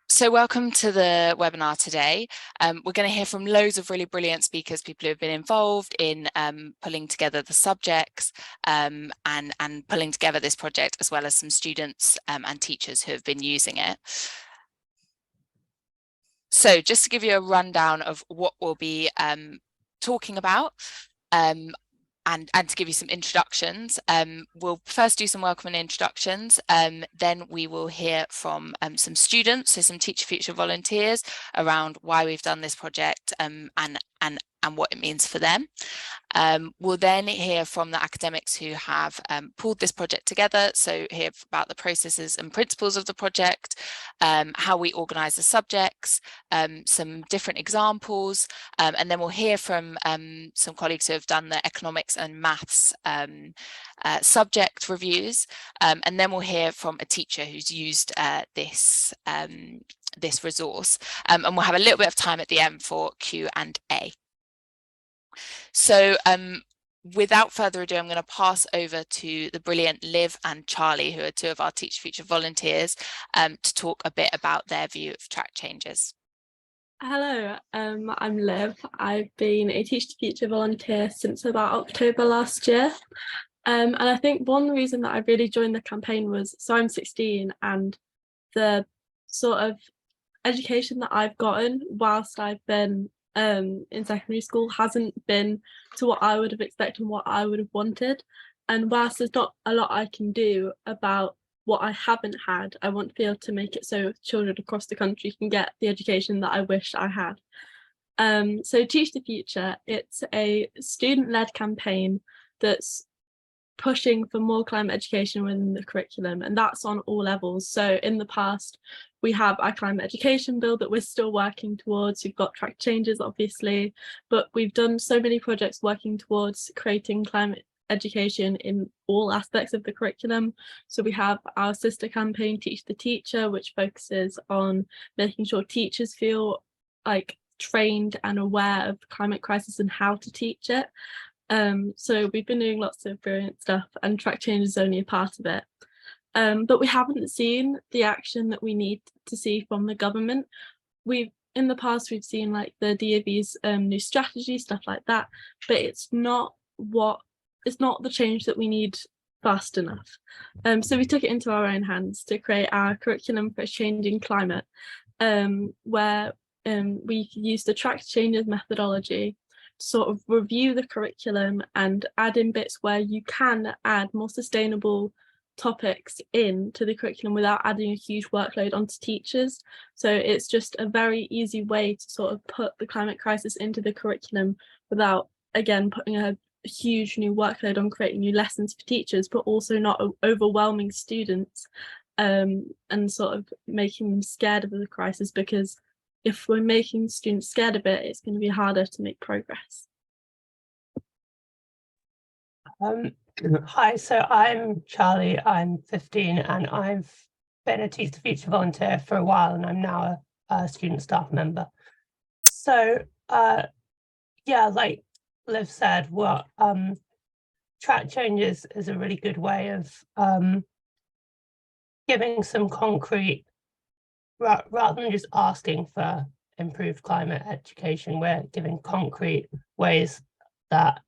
So welcome to the webinar today. We're going to hear from loads of really brilliant speakers, people who have been involved in pulling together the subjects and pulling together this project, as well as some students and teachers who have been using it. So just to give you a rundown of what we'll be talking about, and to give you some introductions, we'll first do some welcome and introductions, then we will hear from some students, so some Teach the Future volunteers around why we've done this project and what it means for them. We'll then hear from the academics who have pulled this project together, so hear about the processes and principles of the project, how we organise the subjects, some different examples, and then we'll hear from some colleagues who have done the economics and maths subject reviews, and then we'll hear from a teacher who's used this resource, and we'll have a little bit of time at the end for Q&A. So without further ado, I'm going to pass over to the brilliant Liv and Charlie, who are two of our Teach the Future volunteers, to talk a bit about their view of track changes. Hello, I'm Liv. I've been a Teach the Future volunteer since about October last year. And I think one reason that I really joined the campaign was, so I'm 16, and the sort of education that I've gotten whilst I've been in secondary school hasn't been to what I would have expected and what I would have wanted. And whilst there's not a lot I can do about what I haven't had, I want to be able to make it so children across the country can get the education that I wish I had. So Teach the Future, it's a student-led campaign that's pushing for more climate education within the curriculum, and that's on all levels. So in the past, we have our climate education bill that we're still working towards. We've got track changes, obviously, but we've done so many projects working towards creating climate education in all aspects of the curriculum. So we have our sister campaign, Teach the Teacher, which focuses on making sure teachers feel like trained and aware of the climate crisis and how to teach it. So we've been doing lots of brilliant stuff, and track change is only a part of it. But we haven't seen the action that we need to see from the government. In the past, we've seen like the DAB's new strategy, stuff like that, but it's not the change that we need fast enough. So we took it into our own hands to create our curriculum for a changing climate, where we used the track changes methodology to sort of review the curriculum and add in bits where you can add more sustainable topics into the curriculum without adding a huge workload onto teachers. So it's just a very easy way to sort of put the climate crisis into the curriculum without, again, putting a huge new workload on creating new lessons for teachers, but also not overwhelming students and sort of making them scared of the crisis, because if we're making students scared of it, it's going to be harder to make progress. Hi, so I'm Charlie, I'm 15, and I've been a Teach the Future volunteer for a while, and I'm now a student staff member. So yeah, like Liv said, track changes is a really good way of giving some concrete, rather than just asking for improved climate education, we're giving concrete ways that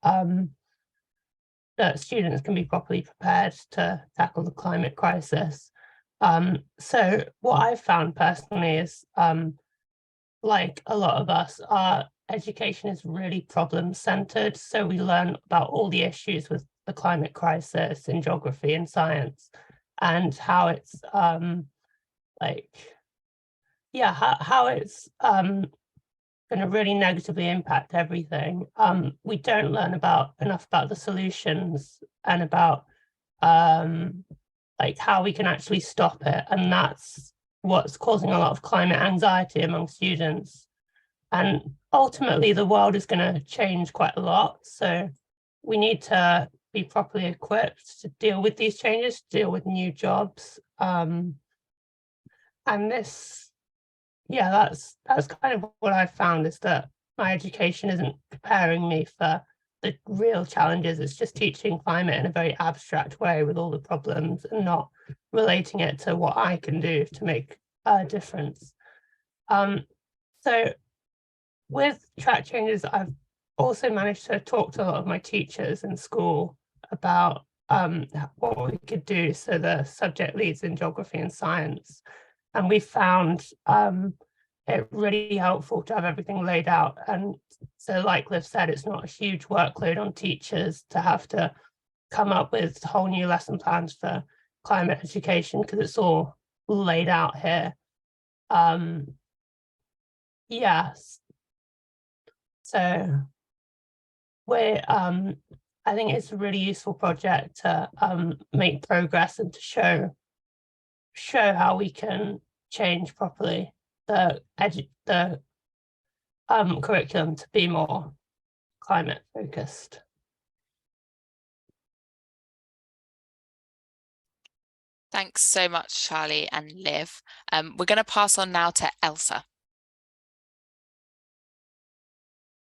that students can be properly prepared to tackle the climate crisis. So what I've found personally is, like a lot of us, our education is really problem-centered. So we learn about all the issues with the climate crisis in geography and science, and how it's how it's going to really negatively impact everything. We don't learn enough about the solutions and about like how we can actually stop it, and that's what's causing a lot of climate anxiety among students. And ultimately, the world is going to change quite a lot, so we need to be properly equipped to deal with these changes, to deal with new jobs, and this. Yeah, that's kind of what I've found, is that my education isn't preparing me for the real challenges. It's just teaching climate in a very abstract way with all the problems, and not relating it to what I can do to make difference. So with track changes, I've also managed to talk to a lot of my teachers in school about what we could do, so the subject leads in geography and science, and we found it really helpful to have everything laid out. And so, like Liv said, it's not a huge workload on teachers to have to come up with whole new lesson plans for climate education, because it's all laid out here. Yes, so we're I think it's a really useful project to make progress and to show how we can change properly the curriculum to be more climate focused. Thanks so much, Charlie and Liv. We're going to pass on now to Elsa.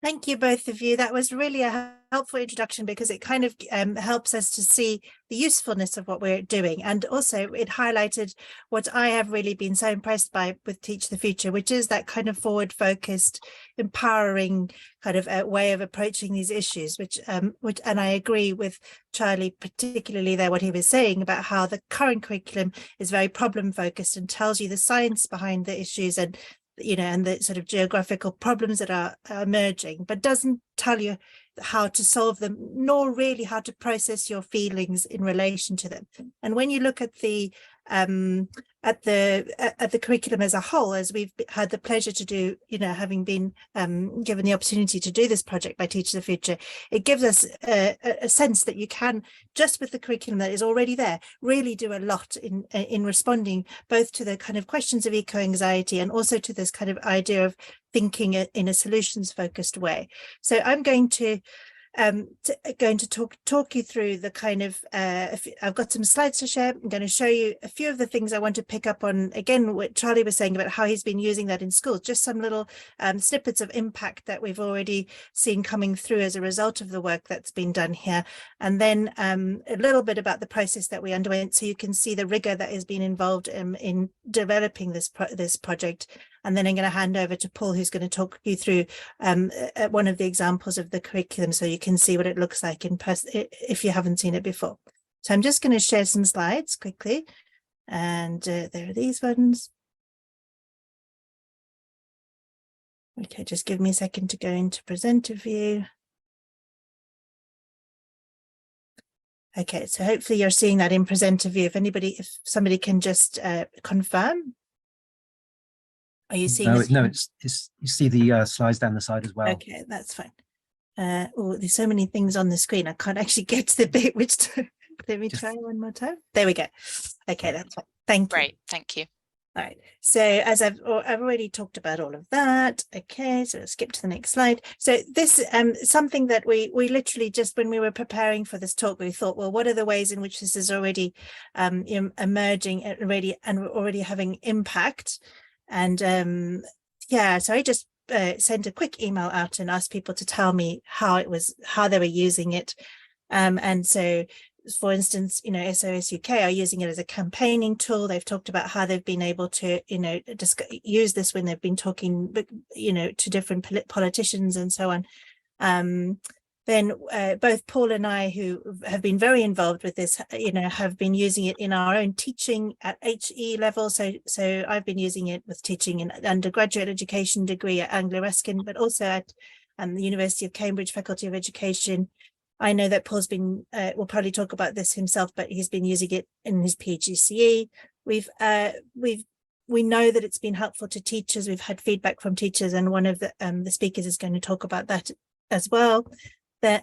Thank you, both of you. That was really a helpful introduction, because it kind of helps us to see the usefulness of what we're doing. And also it highlighted what I have really been so impressed by with Teach the Future, which is that kind of forward focused, empowering kind of way of approaching these issues, which and I agree with Charlie, particularly there, what he was saying about how the current curriculum is very problem focused and tells you the science behind the issues and and the sort of geographical problems that are emerging, but doesn't tell you how to solve them, nor really how to process your feelings in relation to them. And when you look at the curriculum as a whole, as we've had the pleasure to do, having been given the opportunity to do this project by Teach the Future, it gives us a sense that you can, just with the curriculum that is already there, really do a lot in responding both to the kind of questions of eco-anxiety and also to this kind of idea of thinking in a solutions focused way. So I'm going to talk you through the kind of I've got some slides to share. I'm going to show you a few of the things I want to pick up on, again what Charlie was saying about how he's been using that in schools, just some little snippets of impact that we've already seen coming through as a result of the work that's been done here, and then a little bit about the process that we underwent, so you can see the rigor that has been involved in developing this project. And then I'm going to hand over to Paul, who's going to talk you through one of the examples of the curriculum, so you can see what it looks like in person if you haven't seen it before. So I'm just going to share some slides quickly, and there are these ones. Okay, just give me a second to go into presenter view. Okay, so hopefully you're seeing that in presenter view. If somebody can just confirm. Are you seeing? No, it's you see the slides down the side as well. Okay, that's fine. Oh, there's so many things on the screen. I can't actually get to the bit which to, let me try one more time. There we go. Okay, that's fine. Thank you. Great, thank you. All right. So as I've already talked about all of that. Okay, so let's skip to the next slide. So this something that we literally just when we were preparing for this talk, we thought, well, what are the ways in which this is already emerging and already having impact? And yeah, so I just sent a quick email out and asked people to tell me how they were using it. And so, for instance, SOS UK are using it as a campaigning tool. They've talked about how they've been able to, use this when they've been talking, to different politicians and so on. Then both Paul and I, who have been very involved with this, have been using it in our own teaching at HE level. So I've been using it with teaching in undergraduate education degree at Anglia Ruskin, but also at the University of Cambridge Faculty of Education. I know that Paul's been, will probably talk about this himself, but he's been using it in his PGCE. We know that it's been helpful to teachers. We've had feedback from teachers, and one of the speakers is going to talk about that as well.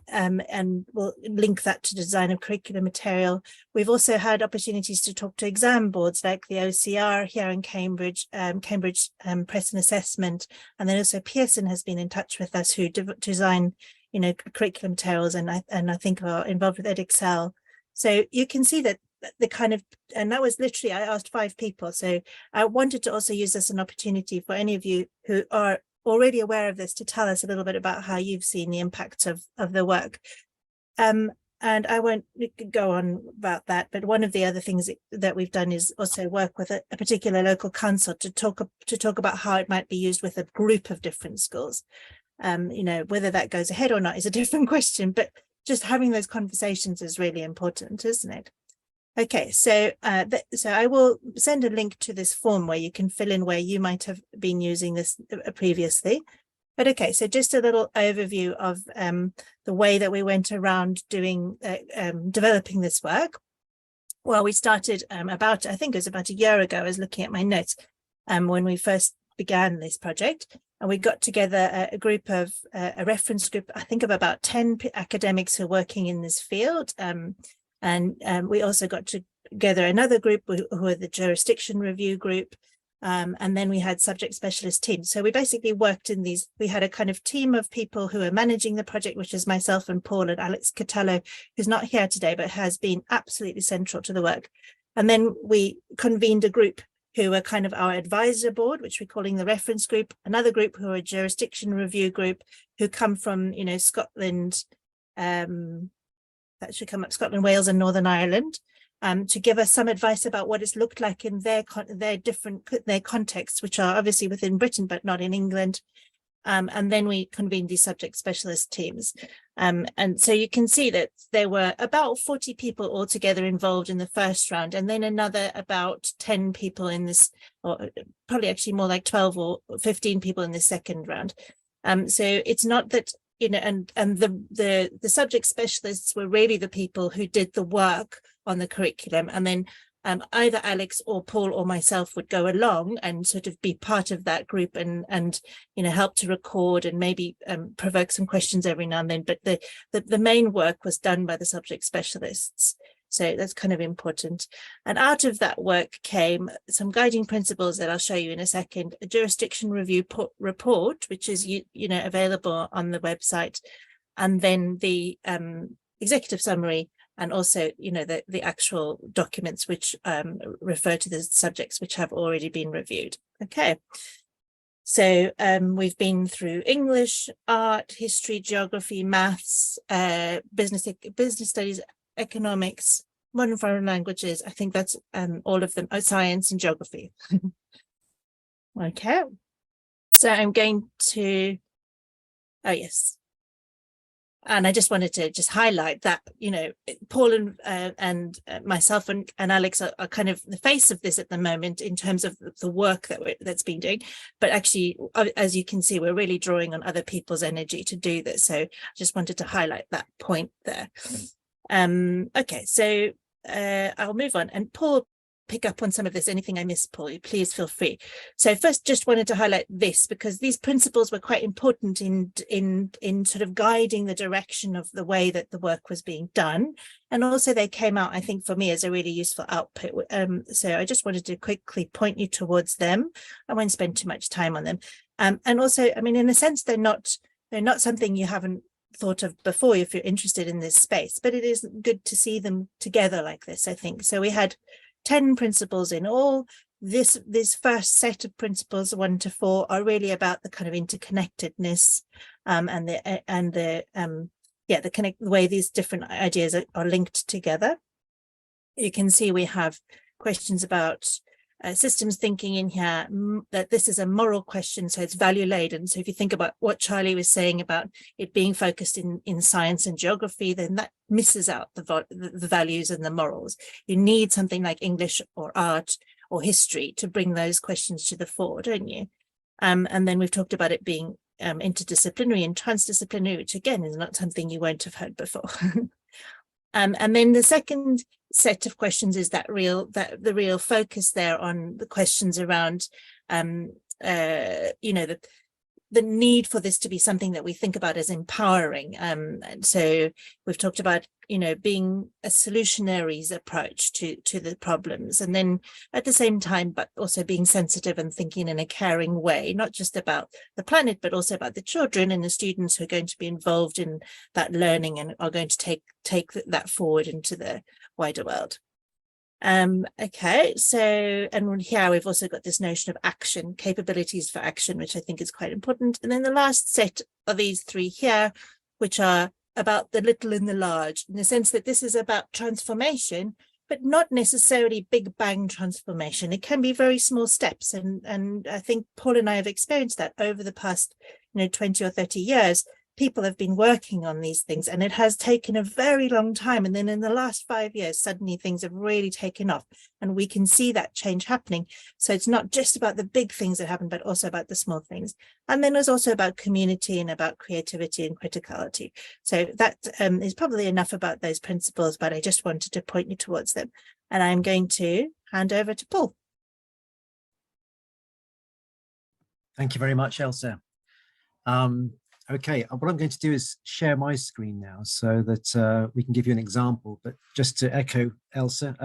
And we'll link that to design of curriculum material. We've also had opportunities to talk to exam boards like the OCR here in Cambridge, Cambridge Press and Assessment, and then also Pearson has been in touch with us, who design curriculum materials and I think are involved with EdExcel. So you can see that the kind of, and that was literally, I asked 5 people. So I wanted to also use this as an opportunity for any of you who are already aware of this to tell us a little bit about how you've seen the impact of the work. and I won't go on about that, but one of the other things that we've done is also work with a particular local council to talk about how it might be used with a group of different schools. You know, whether that goes ahead or not is a different question, but just having those conversations is really important, isn't it? Okay, so so I will send a link to this form where you can fill in where you might have been using this previously. But okay, so just a little overview of the way that we went around doing developing this work. Well, we started I think it was about a year ago. I was looking at my notes when we first began this project, and we got together a group of a reference group, I think of about 10 academics who are working in this field. And we also got together another group who are the jurisdiction review group. And then we had subject specialist teams. So we basically worked in these, we had a kind of team of people who are managing the project, which is myself and Paul and Alex Catallo, who's not here today, but has been absolutely central to the work. And then we convened a group who are kind of our advisor board, which we're calling the reference group, another group who are a jurisdiction review group who come from, you know, Scotland, that should come up, Scotland, Wales and Northern Ireland. To give us some advice about what it's looked like in their contexts, which are obviously within Britain, but not in England. And then we convened these subject specialist teams. And so you can see that there were about 40 people altogether involved in the first round, and then another about 10 people in this, or probably actually more like 12 or 15 people in the second round. So it's not that, you know, and the subject specialists were really the people who did the work on the curriculum, and then either Alex or Paul or myself would go along and sort of be part of that group and you know, help to record and maybe provoke some questions every now and then. But the main work was done by the subject specialists. So that's kind of important. And out of that work came some guiding principles that I'll show you in a second, a jurisdiction review report, which is you know, available on the website, and then the executive summary, and also, you know, the actual documents which refer to the subjects which have already been reviewed. Okay, so we've been through English, art, history, geography, maths, business studies, economics, modern foreign languages. I think that's all of them. Oh, science and geography. Okay, so I'm going to, oh yes. And I just wanted to just highlight that, you know, Paul and myself and Alex are kind of the face of this at the moment in terms of the work that's been doing. But actually, as you can see, we're really drawing on other people's energy to do this. So I just wanted to highlight that point there. Okay, so I'll move on. And Paul, pick up on some of this. Anything I missed, Paul, please feel free. So first, just wanted to highlight this because these principles were quite important in sort of guiding the direction of the way that the work was being done. And also they came out, I think, for me as a really useful output. So I just wanted to quickly point you towards them. I won't spend too much time on them. And also, I mean, in a sense, they're not something you haven't thought of before if you're interested in this space, but it is good to see them together like this, I think. So we had 10 principles in all. This first set of principles 1 to 4 are really about the kind of interconnectedness and the way these different ideas are linked together. You can see we have questions about systems thinking in here, that this is a moral question, so it's value laden. So if you think about what Charlie was saying about it being focused in science and geography, then that misses out the values and the morals. You need something like English or art or history to bring those questions to the fore, don't you? And then we've talked about it being interdisciplinary and transdisciplinary, which again is not something you won't have heard before. And then the second set of questions is the real focus there on the questions around you know, the need for this to be something that we think about as empowering. And so we've talked about, you know, being a solutionary's approach to the problems, and then at the same time, but also being sensitive and thinking in a caring way, not just about the planet, but also about the children and the students who are going to be involved in that learning and are going to take that forward into the wider world. Okay, so, and here we've also got this notion of action, capabilities for action, which I think is quite important. And then the last set of these 3 here, which are about the little and the large, in the sense that this is about transformation, but not necessarily big bang transformation. It can be very small steps. And I think Paul and I have experienced that over the past 20 or 30 years. People have been working on these things, and it has taken a very long time. And then in the last 5 years, suddenly things have really taken off, and we can see that change happening. So it's not just about the big things that happen, but also about the small things. And then it's also about community and about creativity and criticality. So that is probably enough about those principles, but I just wanted to point you towards them. And I'm going to hand over to Paul. Thank you very much, Elsa. Okay, what I'm going to do is share my screen now so that we can give you an example. But just to echo Elsa,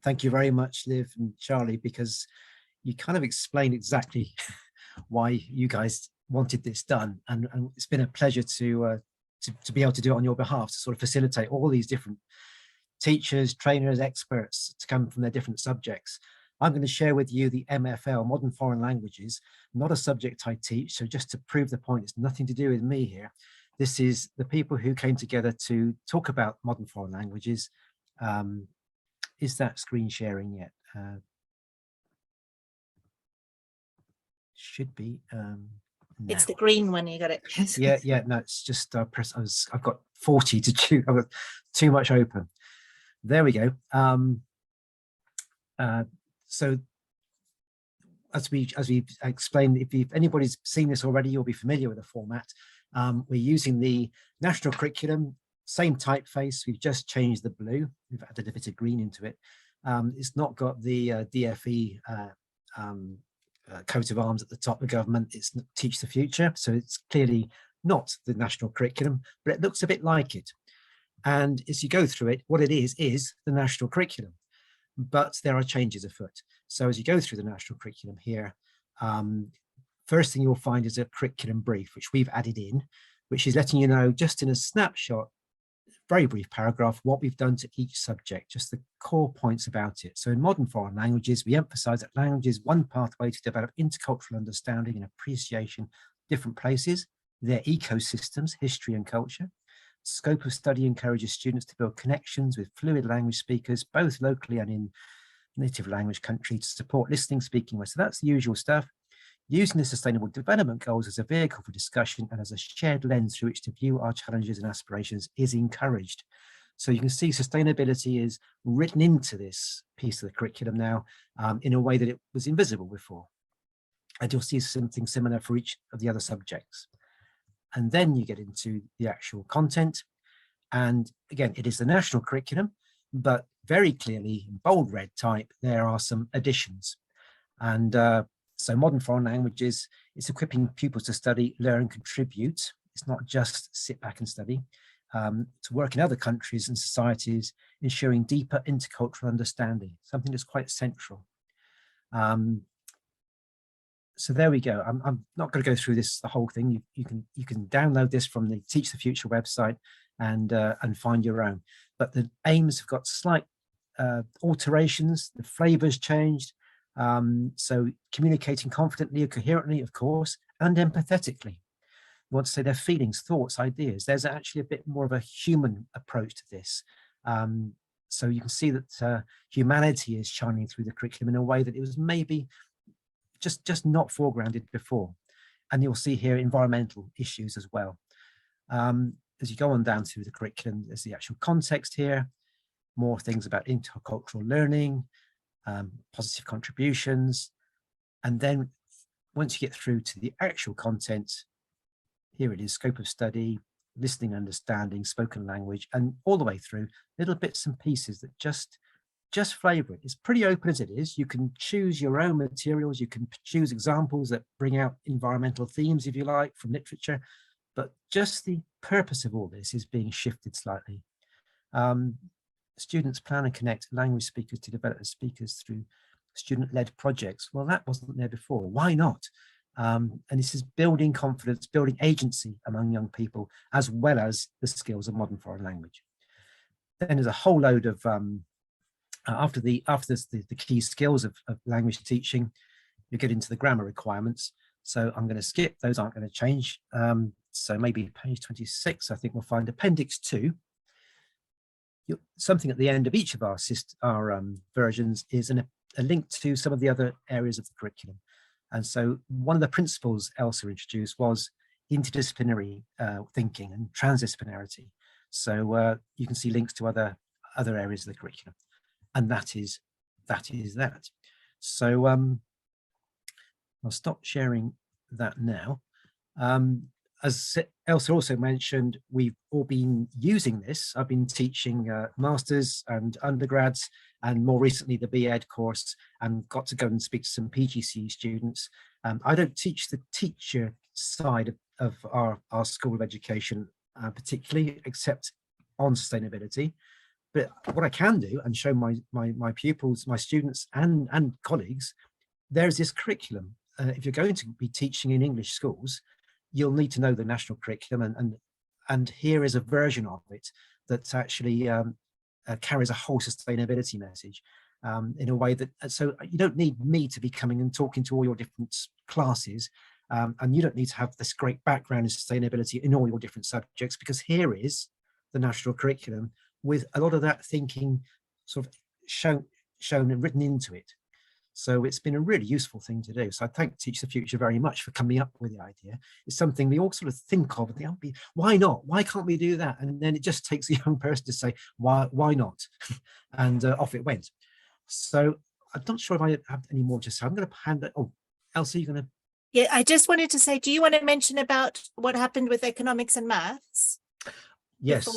thank you very much, Liv and Charlie, because you kind of explained exactly why you guys wanted this done. And it's been a pleasure to be able to do it on your behalf, to sort of facilitate all these different teachers, trainers, experts to come from their different subjects. I'm going to share with you the MFL, Modern Foreign Languages, not a subject I teach. So just to prove the point, it's nothing to do with me here. This is the people who came together to talk about modern foreign languages. Is that screen sharing yet? Should be. It's the green one, you got it. Yeah, no, it's just press. I've got 40 to choose. I've got too much open. There we go. So as we explained, if anybody's seen this already, you'll be familiar with the format. We're using the national curriculum, same typeface. We've just changed the blue. We've added a bit of green into it. It's not got the DFE coat of arms at the top of government. It's Teach the Future. So it's clearly not the national curriculum, but it looks a bit like it. And as you go through it, what it is the national curriculum. But there are changes afoot. So as you go through the national curriculum here, first thing you'll find is a curriculum brief, which we've added in, which is letting you know just in a snapshot, very brief paragraph, what we've done to each subject, just the core points about it. So in modern foreign languages, we emphasize that language is one pathway to develop intercultural understanding and appreciation of different places, their ecosystems, history and culture. Scope of study encourages students to build connections with fluid language speakers, both locally and in native language country, to support listening, speaking. So that's the usual stuff. Using the Sustainable Development Goals as a vehicle for discussion and as a shared lens through which to view our challenges and aspirations is encouraged. So you can see sustainability is written into this piece of the curriculum now in a way that it was invisible before. And you'll see something similar for each of the other subjects. And then you get into the actual content. And again, it is the national curriculum, but very clearly in bold red type, there are some additions. And so modern foreign languages, it's equipping pupils to study, learn, contribute. It's not just sit back and study. To work in other countries and societies, ensuring deeper intercultural understanding, something that's quite central. So there we go. I'm not going to go through this, the whole thing. You can download this from the Teach the Future website and find your own. But the aims have got slight alterations. The flavors changed. So communicating confidently and coherently, of course, and empathetically. We want to say their feelings, thoughts, ideas. There's actually a bit more of a human approach to this. So you can see that humanity is shining through the curriculum in a way that it was maybe just not foregrounded before. And you'll see here environmental issues as well. As you go on down through the curriculum, there's the actual context here, more things about intercultural learning, positive contributions. And then once you get through to the actual content, here it is, scope of study, listening, understanding, spoken language, and all the way through little bits and pieces that just flavor it. It's pretty open as it is. You can choose your own materials. You can choose examples that bring out environmental themes, if you like, from literature. But just the purpose of all this is being shifted slightly. Students plan and connect language speakers to development speakers through student-led projects. Well, that wasn't there before. Why not? And this is building confidence, building agency among young people, as well as the skills of modern foreign language. Then there's a whole load of after the key skills of language teaching, you get into the grammar requirements. So I'm going to skip, those aren't going to change. So maybe page 26, I think we'll find Appendix 2. Something at the end of each of our versions is a link to some of the other areas of the curriculum. And so one of the principles Elsa introduced was interdisciplinary thinking and transdisciplinarity. So you can see links to other areas of the curriculum, and that is that. So I'll stop sharing that now. As Elsa also mentioned, we've all been using this. I've been teaching masters and undergrads, and more recently the BEd course, and got to go and speak to some PGCE students. I don't teach the teacher side of our School of Education particularly, except on sustainability. But what I can do and show my pupils, my students and colleagues, there's this curriculum. If you're going to be teaching in English schools, you'll need to know the national curriculum, and here is a version of it that actually carries a whole sustainability message in a way that, so you don't need me to be coming and talking to all your different classes, and you don't need to have this great background in sustainability in all your different subjects, because here is the national curriculum with a lot of that thinking sort of shown and written into it. So it's been a really useful thing to do. So I thank Teach the Future very much for coming up with the idea. It's something we all sort of think of and think, why not? Why can't we do that? And then it just takes a young person to say, why not? And off it went. So I'm not sure if I have any more to say. I'm going to hand it. Oh, Elsa, you're going to. Yeah, I just wanted to say, do you want to mention about what happened with economics and maths? Yes,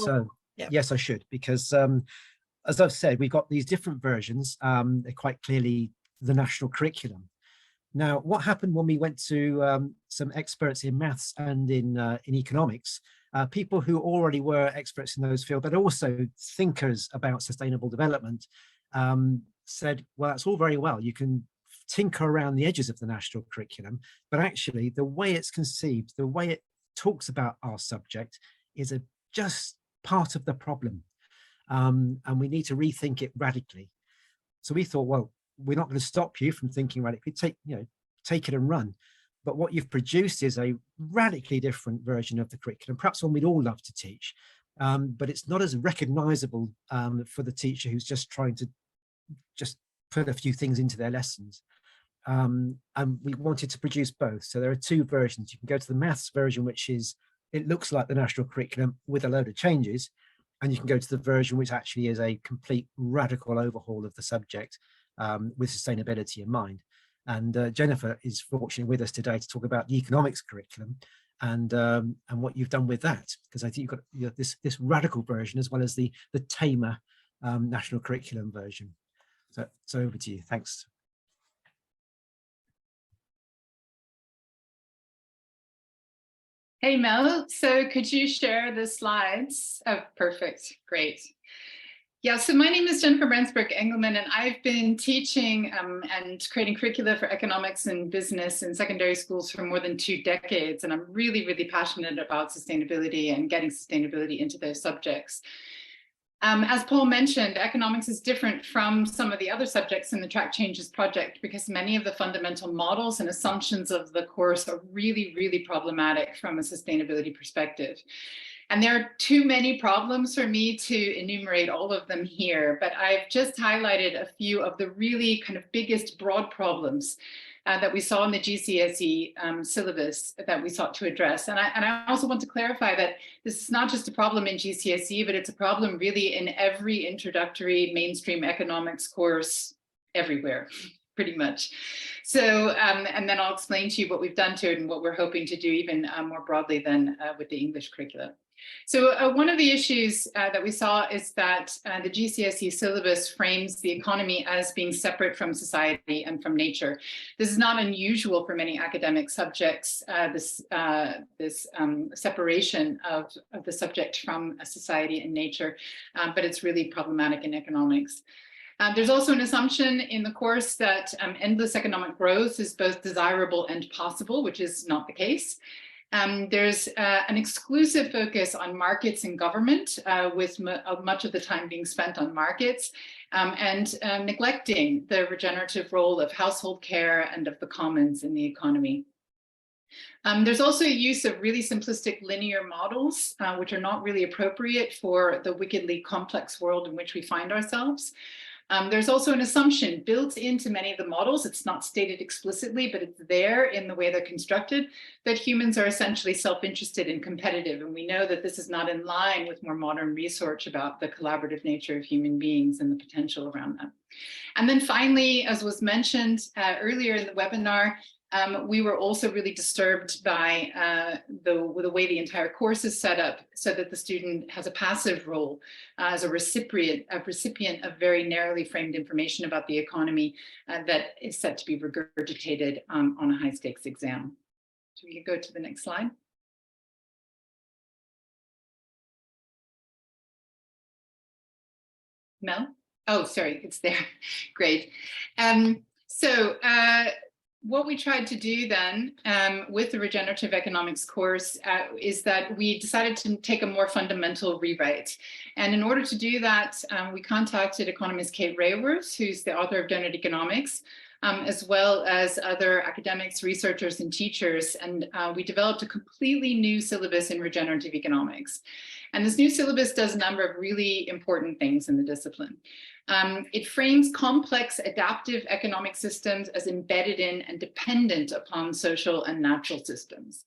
yes, I should, because as I've said, we've got these different versions. They're quite clearly the national curriculum. Now, what happened when we went to some experts in maths and in economics, people who already were experts in those fields, but also thinkers about sustainable development, said, well, that's all very well. You can tinker around the edges of the national curriculum, but actually the way it's conceived, the way it talks about our subject is just part of the problem. And we need to rethink it radically. So we thought, well, we're not going to stop you from thinking radically, take it and run. But what you've produced is a radically different version of the curriculum, perhaps one we'd all love to teach, but it's not as recognizable for the teacher who's just trying to just put a few things into their lessons. And we wanted to produce both. So there are two versions. You can go to the maths version, which is, it looks like the national curriculum with a load of changes. And you can go to the version which actually is a complete radical overhaul of the subject with sustainability in mind. And Jennifer is fortunately with us today to talk about the economics curriculum and what you've done with that, because I think you've got this radical version as well as the tamer national curriculum version. So over to you. Thanks. Hey, Mel, so could you share the slides? Oh, perfect. Great. Yeah, so my name is Jennifer Brensbrook-Engelman, and I've been teaching and creating curricula for economics and business in secondary schools for more than 2 decades. And I'm really, really passionate about sustainability and getting sustainability into those subjects. As Paul mentioned, economics is different from some of the other subjects in the Track Changes project because many of the fundamental models and assumptions of the course are really, really problematic from a sustainability perspective. And there are too many problems for me to enumerate all of them here, but I've just highlighted a few of the really kind of biggest broad problems that we saw in the GCSE syllabus that we sought to address. And I also want to clarify that this is not just a problem in GCSE, but it's a problem really in every introductory mainstream economics course everywhere, pretty much. So, and then I'll explain to you what we've done to it and what we're hoping to do even more broadly than with the English curricula. So one of the issues that we saw is that the GCSE syllabus frames the economy as being separate from society and from nature. This is not unusual for many academic subjects, this separation of the subject from society and nature, but it's really problematic in economics. There's also an assumption in the course that endless economic growth is both desirable and possible, which is not the case. There's an exclusive focus on markets and government, with much of the time being spent on markets, and neglecting the regenerative role of household care and of the commons in the economy. There's also use of really simplistic linear models, which are not really appropriate for the wickedly complex world in which we find ourselves. There's also an assumption built into many of the models, it's not stated explicitly, but it's there in the way they're constructed, that humans are essentially self-interested and competitive. And we know that this is not in line with more modern research about the collaborative nature of human beings and the potential around that. And then finally, as was mentioned earlier in the webinar, we were also really disturbed by the way the entire course is set up, so that the student has a passive role as a recipient of very narrowly framed information about the economy that is set to be regurgitated on a high stakes exam. So we can go to the next slide. Mel? Oh, sorry, it's there. Great. What we tried to do then with the regenerative economics course is that we decided to take a more fundamental rewrite. And in order to do that, we contacted economist Kate Raworth, who's the author of Doughnut Economics, as well as other academics, researchers, and teachers. And we developed a completely new syllabus in regenerative economics. And this new syllabus does a number of really important things in the discipline. It frames complex adaptive economic systems as embedded in and dependent upon social and natural systems.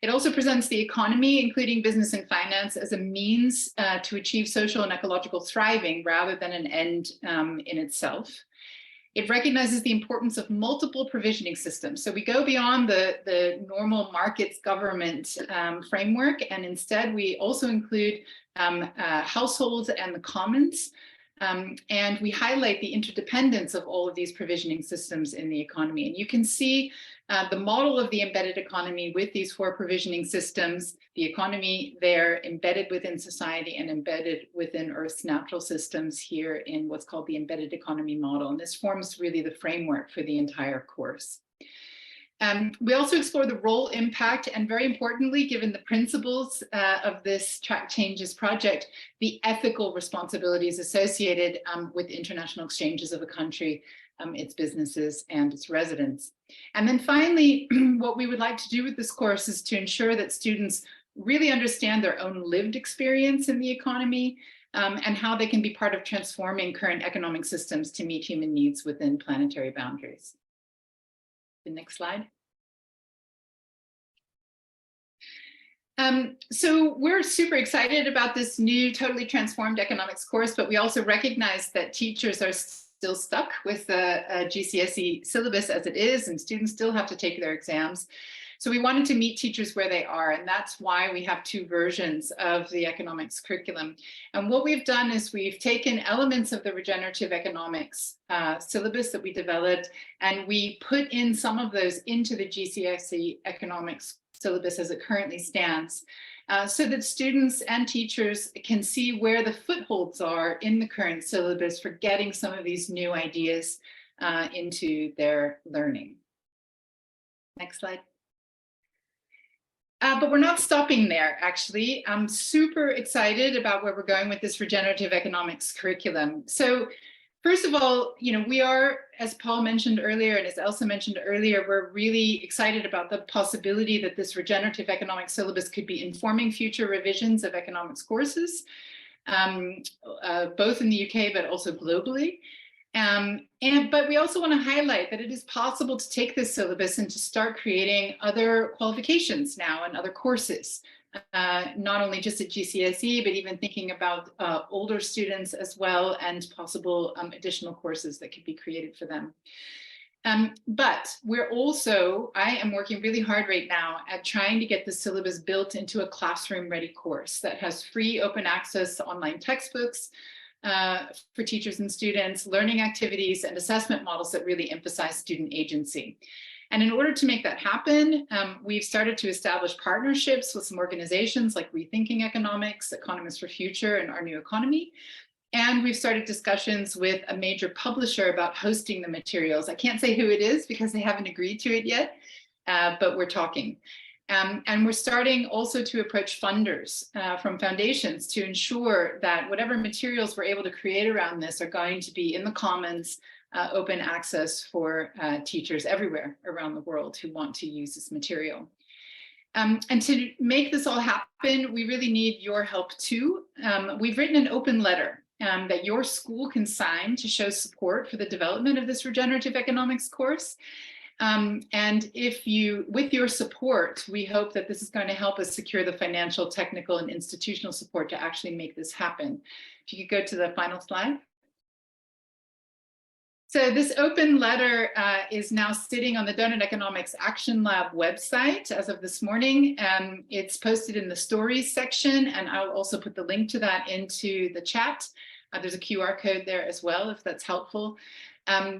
It also presents the economy, including business and finance, as a means to achieve social and ecological thriving rather than an end in itself. It recognizes the importance of multiple provisioning systems. So we go beyond the normal markets government framework, and instead we also include households and the commons. And we highlight the interdependence of all of these provisioning systems in the economy. And you can see the model of the embedded economy with these 4 provisioning systems, the economy there embedded within society and embedded within Earth's natural systems here in what's called the embedded economy model. And this forms really the framework for the entire course. We also explore the role, impact, and very importantly, given the principles of this Track Changes project, the ethical responsibilities associated with international exchanges of a country, its businesses, and its residents. And then finally, what we would like to do with this course is to ensure that students really understand their own lived experience in the economy and how they can be part of transforming current economic systems to meet human needs within planetary boundaries. The next slide. So we're super excited about this new totally transformed economics course, but we also recognize that teachers are still stuck with the GCSE syllabus as it is, and students still have to take their exams. So we wanted to meet teachers where they are, and that's why we have 2 versions of the economics curriculum. And what we've done is we've taken elements of the regenerative economics syllabus that we developed, and we put in some of those into the GCSE economics syllabus as it currently stands, so that students and teachers can see where the footholds are in the current syllabus for getting some of these new ideas into their learning. Next slide. But we're not stopping there, actually. I'm super excited about where we're going with this regenerative economics curriculum. So first of all, we are, as Paul mentioned earlier, and as Elsa mentioned earlier, we're really excited about the possibility that this regenerative economics syllabus could be informing future revisions of economics courses, both in the UK, but also globally. But we also want to highlight that it is possible to take this syllabus and to start creating other qualifications now and other courses, not only just at GCSE, but even thinking about older students as well, and possible additional courses that could be created for them. But I am working really hard right now at trying to get the syllabus built into a classroom-ready course that has free open access to online textbooks, for teachers and students, learning activities, and assessment models that really emphasize student agency. And in order to make that happen, we've started to establish partnerships with some organizations like Rethinking Economics, Economists for Future, and Our New Economy. And we've started discussions with a major publisher about hosting the materials. I can't say who it is because they haven't agreed to it yet, but we're talking. And we're starting also to approach funders from foundations to ensure that whatever materials we're able to create around this are going to be in the commons open access for teachers everywhere around the world who want to use this material. And to make this all happen, we really need your help too. We've written an open letter that your school can sign to show support for the development of this regenerative economics course. And with your support, we hope that this is going to help us secure the financial, technical, and institutional support to actually make this happen. If you could go to the final slide. So this open letter is now sitting on the Donut Economics Action Lab website as of this morning. It's posted in the stories section, and I'll also put the link to that into the chat. There's a QR code there as well, if that's helpful.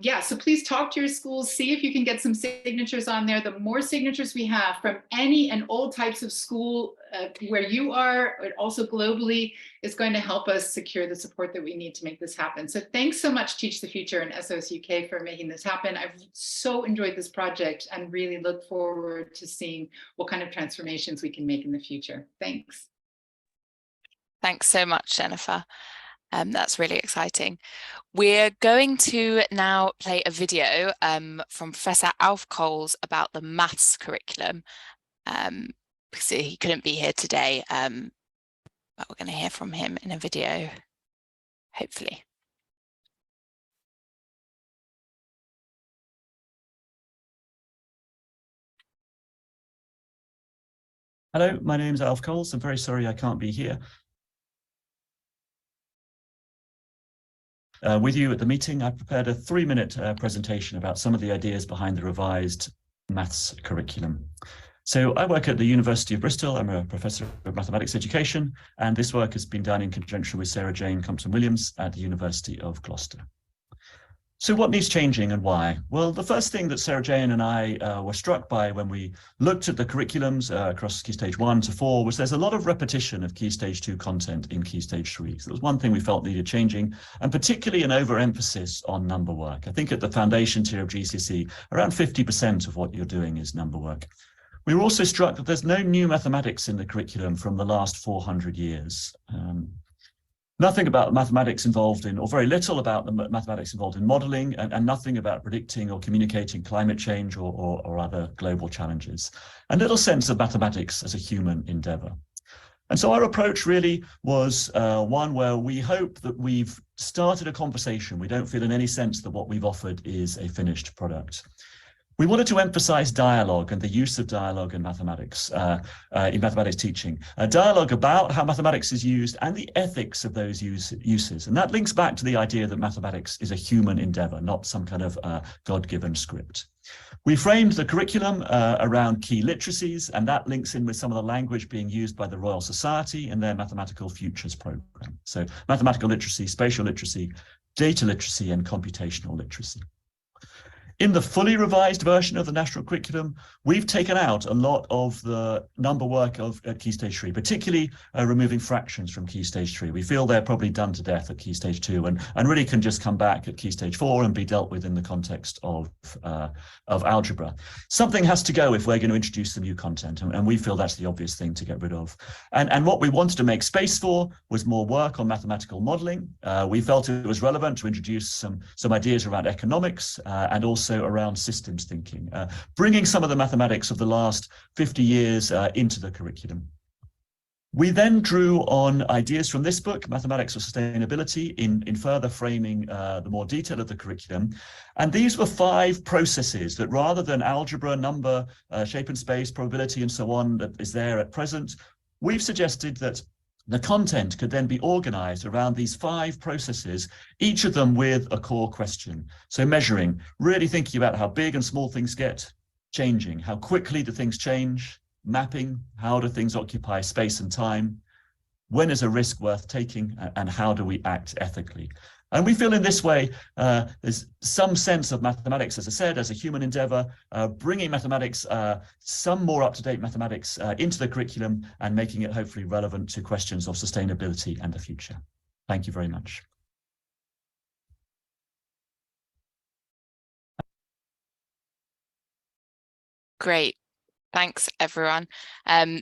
Yeah, so please talk to your schools, see if you can get some signatures on there. The more signatures we have from any and all types of school where you are, but also globally, is going to help us secure the support that we need to make this happen. So thanks so much, Teach the Future and SOS UK, for making this happen. I've so enjoyed this project and really look forward to seeing what kind of transformations we can make in the future. Thanks. Thanks so much, Jennifer. That's really exciting. We're going to now play a video from Professor Alf Coles about the maths curriculum, because he couldn't be here today, but we're going to hear from him in a video, hopefully. Hello, my name is Alf Coles. I'm very sorry I can't be here. With you at the meeting, I prepared a 3-minute presentation about some of the ideas behind the revised maths curriculum. So I work at the University of Bristol. I'm a professor of mathematics education, and this work has been done in conjunction with Sarah Jane Compton-Williams at the University of Gloucester. So what needs changing and why? Well, the first thing that Sarah Jane and I were struck by when we looked at the curriculums across Key Stage 1 to 4 was there's a lot of repetition of Key Stage 2 content in Key Stage 3. So that was one thing we felt needed changing, and particularly an overemphasis on number work. I think at the foundation tier of GCSE, around 50% of what you're doing is number work. We were also struck that there's no new mathematics in the curriculum from the last 400 years. Nothing about mathematics involved in, or very little about the mathematics involved in modeling, and nothing about predicting or communicating climate change or other global challenges. And little sense of mathematics as a human endeavor. And so our approach really was one where we hope that we've started a conversation. We don't feel in any sense that what we've offered is a finished product. We wanted to emphasize dialogue and the use of dialogue in mathematics teaching. A dialogue about how mathematics is used and the ethics of those uses. And that links back to the idea that mathematics is a human endeavor, not some kind of God-given script. We framed the curriculum around key literacies, and that links in with some of the language being used by the Royal Society in their Mathematical Futures program. So mathematical literacy, spatial literacy, data literacy, and computational literacy. In the fully revised version of the national curriculum, we've taken out a lot of the number work of Key Stage 3, particularly removing fractions from Key Stage 3. We feel they're probably done to death at Key Stage 2 and really can just come back at Key Stage 4 and be dealt with in the context of algebra. Something has to go if we're going to introduce some new content, and we feel that's the obvious thing to get rid of. And what we wanted to make space for was more work on mathematical modeling. We felt it was relevant to introduce some ideas around economics and also around systems thinking, bringing some of the mathematics of the last 50 years into the curriculum. We then drew on ideas from this book, Mathematics for Sustainability, in further framing the more detail of the curriculum. And these were 5 processes that, rather than algebra, number, shape and space, probability, and so on that is there at present, we've suggested that the content could then be organized around these 5 processes, each of them with a core question. So measuring, really thinking about how big and small things get, changing, how quickly do things change, mapping, how do things occupy space and time, when is a risk worth taking, and how do we act ethically. And we feel in this way, there's some sense of mathematics, as I said, as a human endeavor, bringing mathematics, some more up-to-date mathematics into the curriculum and making it hopefully relevant to questions of sustainability and the future. Thank you very much. Great. Thanks, everyone.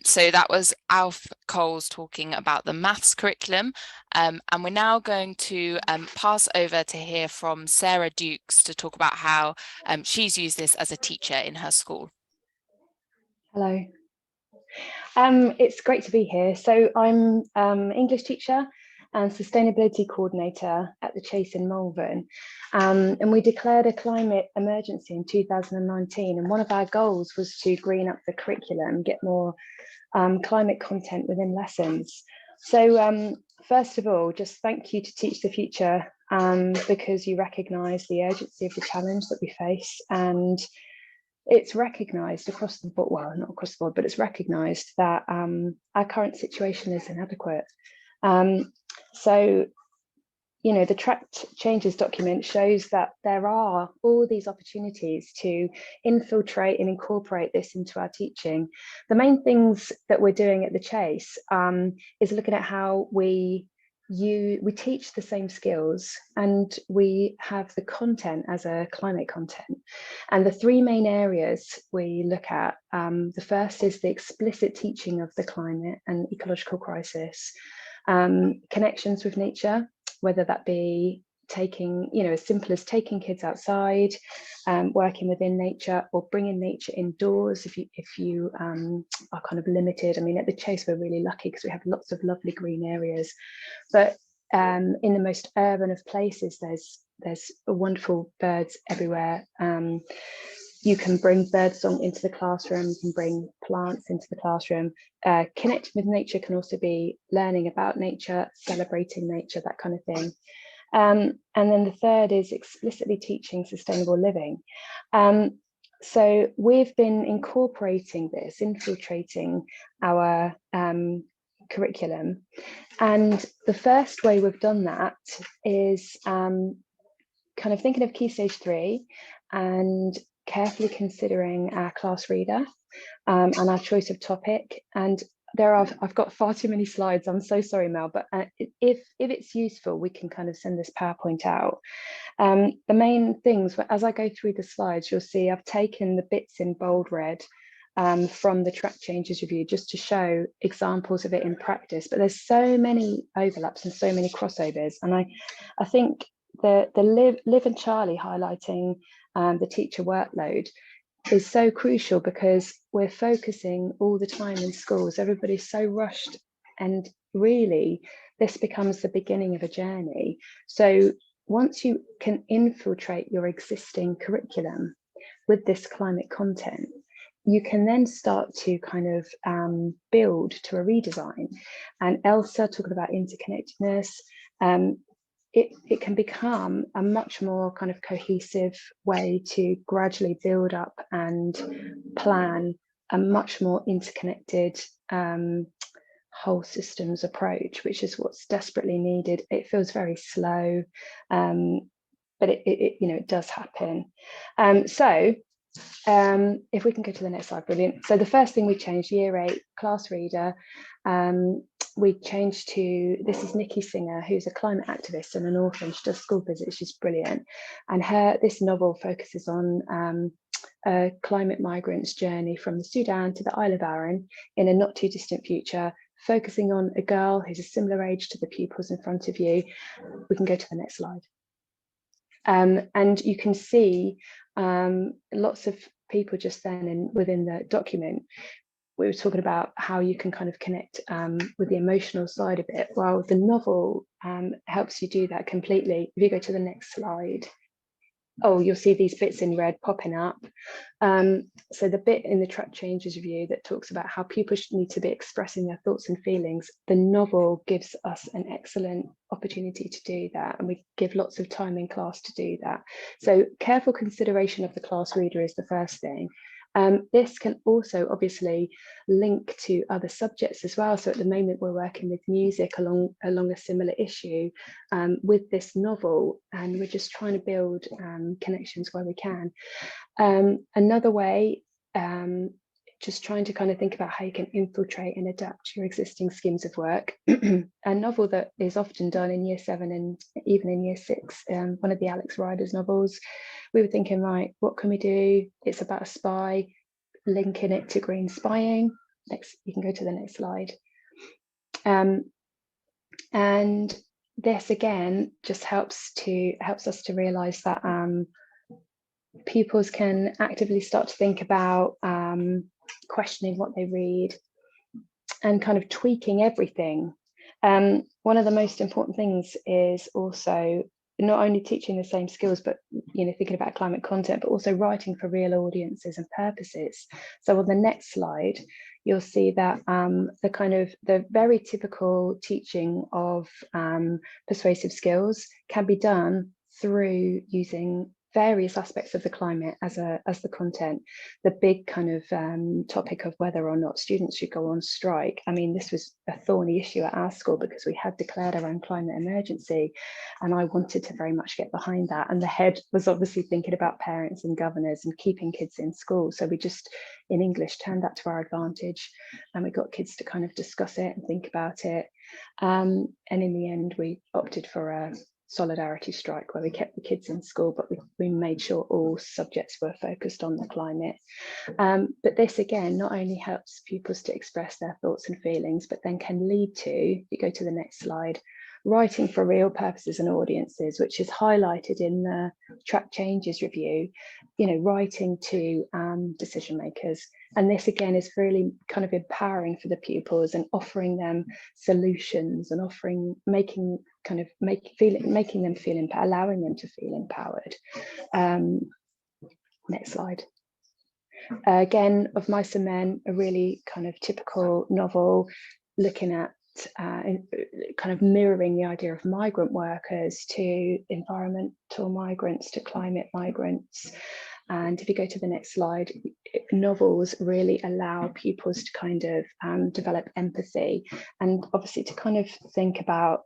So that was Alf Coles talking about the maths curriculum. And we're now going to pass over to hear from Sarah Dukes to talk about how she's used this as a teacher in her school. Hello. It's great to be here. So I'm English teacher and sustainability coordinator at the Chase in Malvern. And we declared a climate emergency in 2019. And one of our goals was to green up the curriculum, get more climate content within lessons. So first of all, just thank you to Teach the Future because you recognise the urgency of the challenge that we face, and it's recognised across the board, well, not across the board, but it's recognised that our current situation is inadequate. So, you know, the tracked changes document shows that there are all these opportunities to infiltrate and incorporate this into our teaching. The main things that we're doing at the Chase is looking at how we teach the same skills and we have the content as a climate content. And the three main areas we look at, the first is the explicit teaching of the climate and ecological crisis, connections with nature, whether that be taking, you know, as simple as taking kids outside, working within nature, or bringing nature indoors if you are kind of limited. I mean, at the Chase we're really lucky because we have lots of lovely green areas, but in the most urban of places there's wonderful birds everywhere. You can bring birdsong into the classroom, you can bring plants into the classroom. Connecting with nature can also be learning about nature, celebrating nature, that kind of thing. And then the third is explicitly teaching sustainable living. So we've been incorporating this, infiltrating our curriculum. And the first way we've done that is kind of thinking of Key Stage 3 and carefully considering our class reader and our choice of topic. And I've got far too many slides. I'm so sorry, Mel, but if it's useful, we can kind of send this PowerPoint out. The main things, as I go through the slides, you'll see I've taken the bits in bold red from the track changes review just to show examples of it in practice. But there's so many overlaps and so many crossovers. And I think the Liv and Charlie highlighting the teacher workload is so crucial because we're focusing all the time in schools. Everybody's so rushed, and really this becomes the beginning of a journey. So once you can infiltrate your existing curriculum with this climate content, you can then start to kind of build to a redesign. And Elsa talking about interconnectedness, it can become a much more kind of cohesive way to gradually build up and plan a much more interconnected whole systems approach, which is what's desperately needed. It feels very slow, but it you know, it does happen. If we can go to the next slide, brilliant. So the first thing we changed, year 8 class reader, we changed to, this is Nikki Singer, who's a climate activist and an author, and she does school visits, she's brilliant. And this novel focuses on a climate migrant's journey from the Sudan to the Isle of Arran in a not too distant future, focusing on a girl who's a similar age to the pupils in front of you. We can go to the next slide. And you can see lots of people just then, and within the document, we were talking about how you can kind of connect with the emotional side of it. Well, the novel helps you do that completely. If you go to the next slide, oh, you'll see these bits in red popping up. So the bit in the track changes review that talks about how people need to be expressing their thoughts and feelings, the novel gives us an excellent opportunity to do that, and we give lots of time in class to do that. So careful consideration of the class reader is the first thing. This can also obviously link to other subjects as well. So at the moment we're working with music along a similar issue with this novel, and we're just trying to build connections where we can. Another way, just trying to kind of think about how you can infiltrate and adapt your existing schemes of work. A novel that is often done in year 7 and even in year 6, one of the Alex Rider's novels, we were thinking, right, what can we do? It's about a spy. linking it to green spying. Next, you can go to the next slide. And this again just helps us to realize that pupils can actively start to think about questioning what they read and kind of tweaking everything. One of the most important things is also not only teaching the same skills, but thinking about climate content, but also writing for real audiences and purposes. So on the next slide, you'll see that the very typical teaching of persuasive skills can be done through using various aspects of the climate as the content. The big kind of topic of whether or not students should go on strike. I mean, this was a thorny issue at our school because we had declared our own climate emergency, and I wanted to very much get behind that. And the head was obviously thinking about parents and governors and keeping kids in school. So we just, in English, turned that to our advantage, and we got kids to kind of discuss it and think about it. And in the end, we opted for a solidarity strike where we kept the kids in school, but we made sure all subjects were focused on the climate. But this again not only helps pupils to express their thoughts and feelings, but then can lead to, if you go to the next slide, writing for real purposes and audiences, which is highlighted in the track changes review, writing to decision makers. And this again is really kind of empowering for the pupils and offering them solutions and making them feel empowered, allowing them to feel empowered. Next slide. Again, Of Mice and Men, a really kind of typical novel looking at kind of mirroring the idea of migrant workers to environmental migrants to climate migrants. And if you go to the next slide, novels really allow pupils to kind of develop empathy and obviously to kind of think about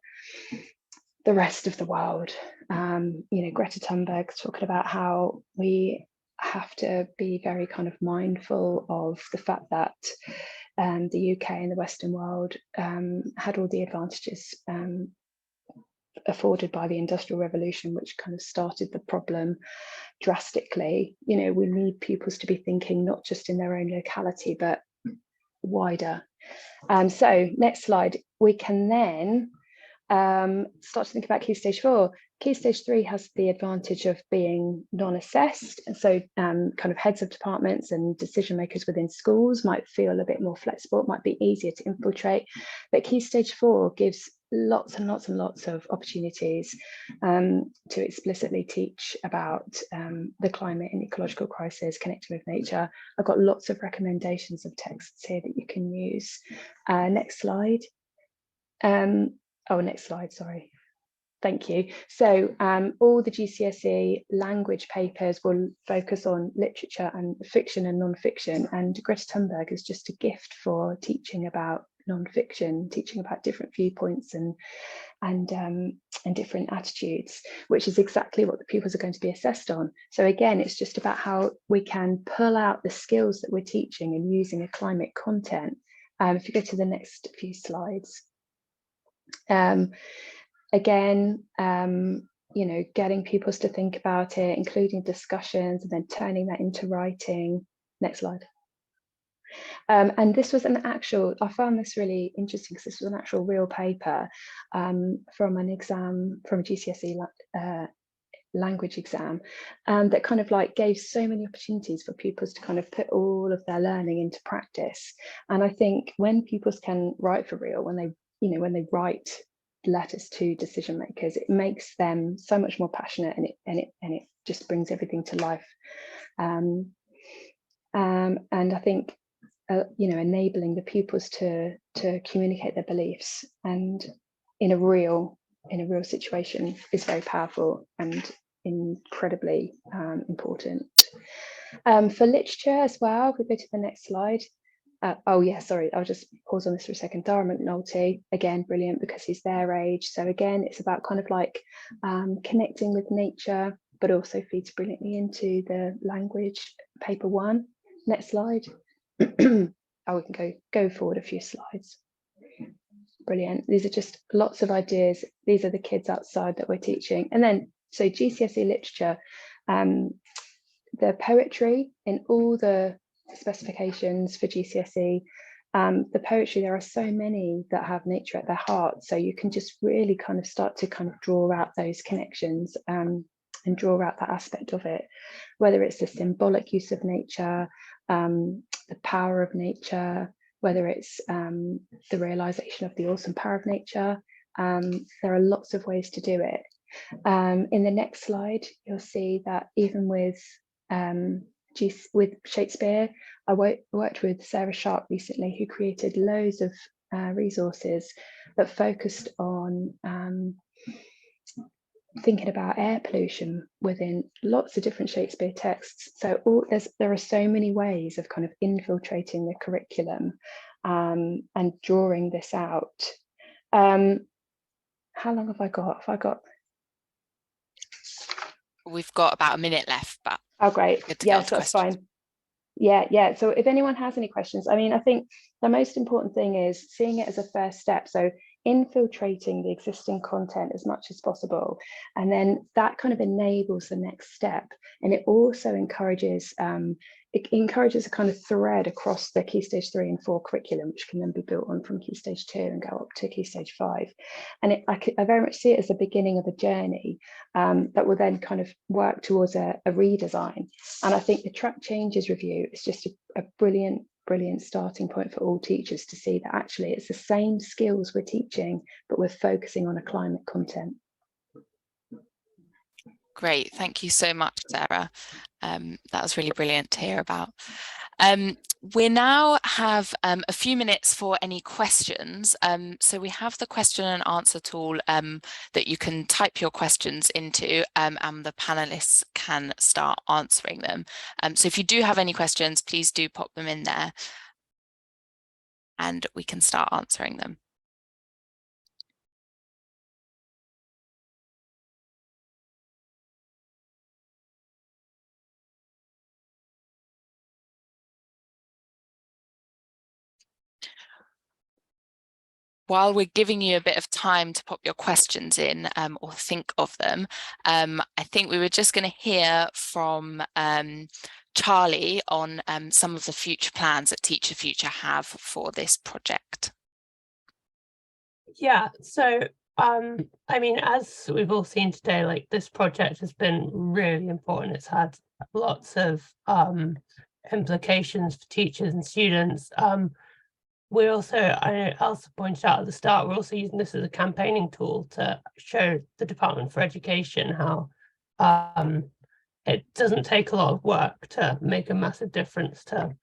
the rest of the world. Greta Thunberg's talking about how we have to be very kind of mindful of the fact that the UK and the Western world had all the advantages afforded by the Industrial Revolution, which kind of started the problem drastically. We need pupils to be thinking not just in their own locality, but wider. So next slide, we can then start to think about Key Stage 4. Key Stage 3 has the advantage of being non-assessed, and so kind of heads of departments and decision makers within schools might feel a bit more flexible. It might be easier to infiltrate, but Key Stage 4 gives lots and lots and lots of opportunities to explicitly teach about the climate and ecological crisis, connecting with nature. I've got lots of recommendations of texts here that you can use. Next slide. Next slide, sorry. Thank you. So all the GCSE language papers will focus on literature and fiction and non-fiction, and Greta Thunberg is just a gift for teaching about non-fiction, teaching about different viewpoints and different attitudes, which is exactly what the pupils are going to be assessed on. So again, it's just about how we can pull out the skills that we're teaching and using a climate content. If you go to the next few slides. Again, getting pupils to think about it, including discussions, and then turning that into writing. Next slide. And this was an actual, I found this really interesting because this was an actual real paper from an exam, from a GCSE language exam, that kind of like gave so many opportunities for pupils to kind of put all of their learning into practice. And I think when pupils can write for real, when they write letters to decision makers, it makes them so much more passionate, and it just brings everything to life. And I think enabling the pupils to communicate their beliefs and in a real situation is very powerful and incredibly important. For literature as well, if we go to the next slide. Sorry, I'll just pause on this for a second. Dara McNulty, again, brilliant because he's their age. So again, it's about kind of like connecting with nature, but also feeds brilliantly into the language, paper 1. Next slide. We can go forward a few slides. Brilliant. These are just lots of ideas. These are the kids outside that we're teaching. And then, so GCSE literature, the poetry in all the specifications for GCSE. The poetry, there are so many that have nature at their heart, so you can just really kind of start to kind of draw out those connections and draw out that aspect of it, whether it's the symbolic use of nature, the power of nature, whether it's the realization of the awesome power of nature. There are lots of ways to do it. In the next slide, you'll see that even with Shakespeare, I worked with Sarah Sharp recently, who created loads of resources that focused on thinking about air pollution within lots of different Shakespeare texts. So there are so many ways of kind of infiltrating the curriculum and drawing this out. How long have I got? We've got about a minute left, but oh great, yes, that's fine. Yeah. So if anyone has any questions, I mean, I think the most important thing is seeing it as a first step. So infiltrating the existing content as much as possible, and then that kind of enables the next step. And it also encourages a kind of thread across the Key Stage 3 and 4 curriculum, which can then be built on from Key Stage 2 and go up to Key Stage 5. And I very much see it as the beginning of a journey that will then kind of work towards a redesign. And I think the track changes review is just a brilliant starting point for all teachers to see that actually it's the same skills we're teaching, but we're focusing on a climate content. Great, thank you so much, Sarah. That was really brilliant to hear about. We now have a few minutes for any questions. So we have the question and answer tool that you can type your questions into, and the panelists can start answering them. So if you do have any questions, please do pop them in there and we can start answering them. While we're giving you a bit of time to pop your questions in or think of them, I think we were just going to hear from Charlie on some of the future plans that Teach the Future have for this project. Yeah, so I mean, as we've all seen today, like this project has been really important. It's had lots of implications for teachers and students. We also, I also pointed out at the start, we're also using this as a campaigning tool to show the Department for Education how it doesn't take a lot of work to make a massive difference to